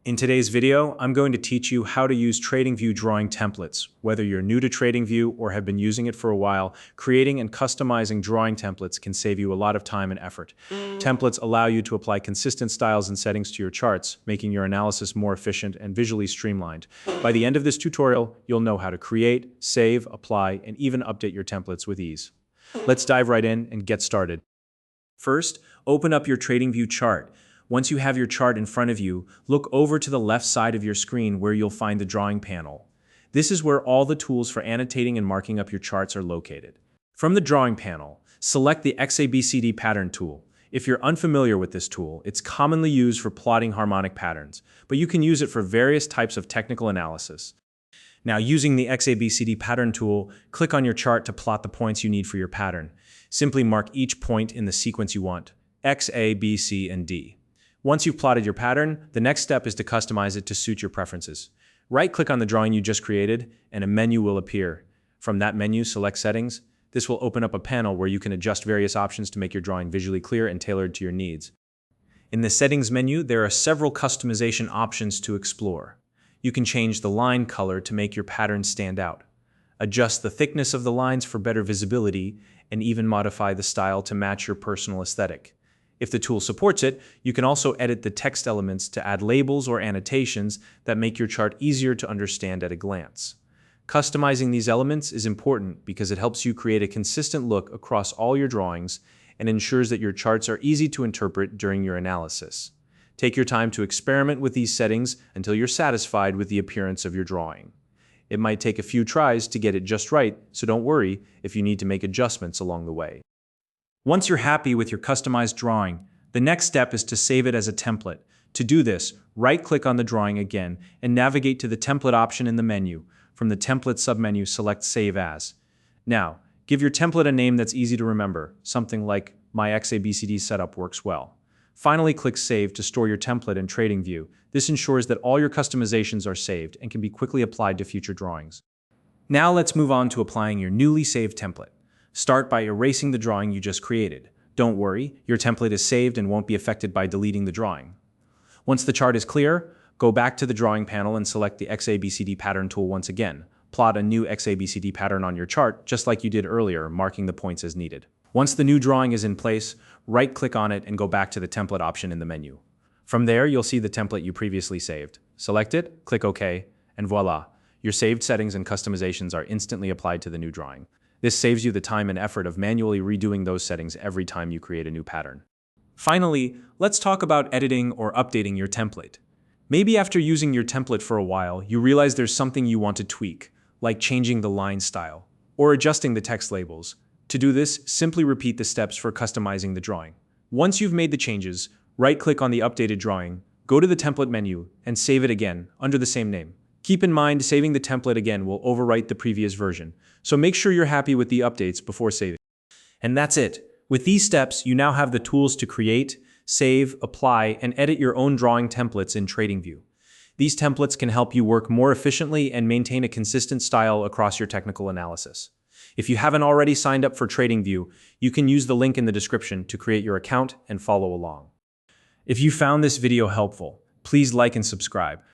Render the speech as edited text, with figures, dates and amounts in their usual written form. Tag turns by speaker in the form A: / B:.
A: In today's video, I'm going to teach you how to use Tradingview drawing templates. Whether you're new to Tradingview or have been using it for a while, creating and customizing drawing templates can save you a lot of time and effort. Templates allow you to apply consistent styles and settings to your charts, making your analysis more efficient and visually streamlined. By the end of this tutorial, you'll know how to create, save, apply, and even update your templates with ease. Let's dive right in and get started. First, open up your Tradingview chart. Once you have your chart in front of you, look over to the left side of your screen where you'll find the drawing panel. This is where all the tools for annotating and marking up your charts are located. From the drawing panel, select the XABCD pattern tool. If you're unfamiliar with this tool, it's commonly used for plotting harmonic patterns, but you can use it for various types of technical analysis. Now, using the XABCD pattern tool, click on your chart to plot the points you need for your pattern. Simply mark each point in the sequence you want, X, A, B, C, and D. Once you've plotted your pattern, the next step is to customize it to suit your preferences. Right-click on the drawing you just created, and a menu will appear. From that menu, select Settings. This will open up a panel where you can adjust various options to make your drawing visually clear and tailored to your needs. In the Settings menu, there are several customization options to explore. You can change the line color to make your pattern stand out, adjust the thickness of the lines for better visibility, and even modify the style to match your personal aesthetic. If the tool supports it, you can also edit the text elements to add labels or annotations that make your chart easier to understand at a glance. Customizing these elements is important because it helps you create a consistent look across all your drawings and ensures that your charts are easy to interpret during your analysis. Take your time to experiment with these settings until you're satisfied with the appearance of your drawing. It might take a few tries to get it just right, so don't worry if you need to make adjustments along the way. Once you're happy with your customized drawing, the next step is to save it as a template. To do this, right-click on the drawing again and navigate to the template option in the menu. From the template submenu, select Save As. Now, give your template a name that's easy to remember. Something like My XABCD Setup works well. Finally, click Save to store your template in Tradingview. This ensures that all your customizations are saved and can be quickly applied to future drawings. Now let's move on to applying your newly saved template. Start by erasing the drawing you just created. Don't worry, your template is saved and won't be affected by deleting the drawing. Once the chart is clear, go back to the drawing panel and select the XABCD pattern tool once again. Plot a new XABCD pattern on your chart, just like you did earlier, marking the points as needed. Once the new drawing is in place, right-click on it and go back to the template option in the menu. From there, you'll see the template you previously saved. Select it, click OK, and voila! Your saved settings and customizations are instantly applied to the new drawing. This saves you the time and effort of manually redoing those settings every time you create a new pattern. Finally, let's talk about editing or updating your template. Maybe after using your template for a while, you realize there's something you want to tweak, like changing the line style or adjusting the text labels. To do this, simply repeat the steps for customizing the drawing. Once you've made the changes, right-click on the updated drawing, go to the template menu, and save it again under the same name. Keep in mind, saving the template again will overwrite the previous version, so make sure you're happy with the updates before saving. And that's it. With these steps, you now have the tools to create, save, apply, and edit your own drawing templates in Tradingview. These templates can help you work more efficiently and maintain a consistent style across your technical analysis. If you haven't already signed up for Tradingview, you can use the link in the description to create your account and follow along. If you found this video helpful, please like and subscribe.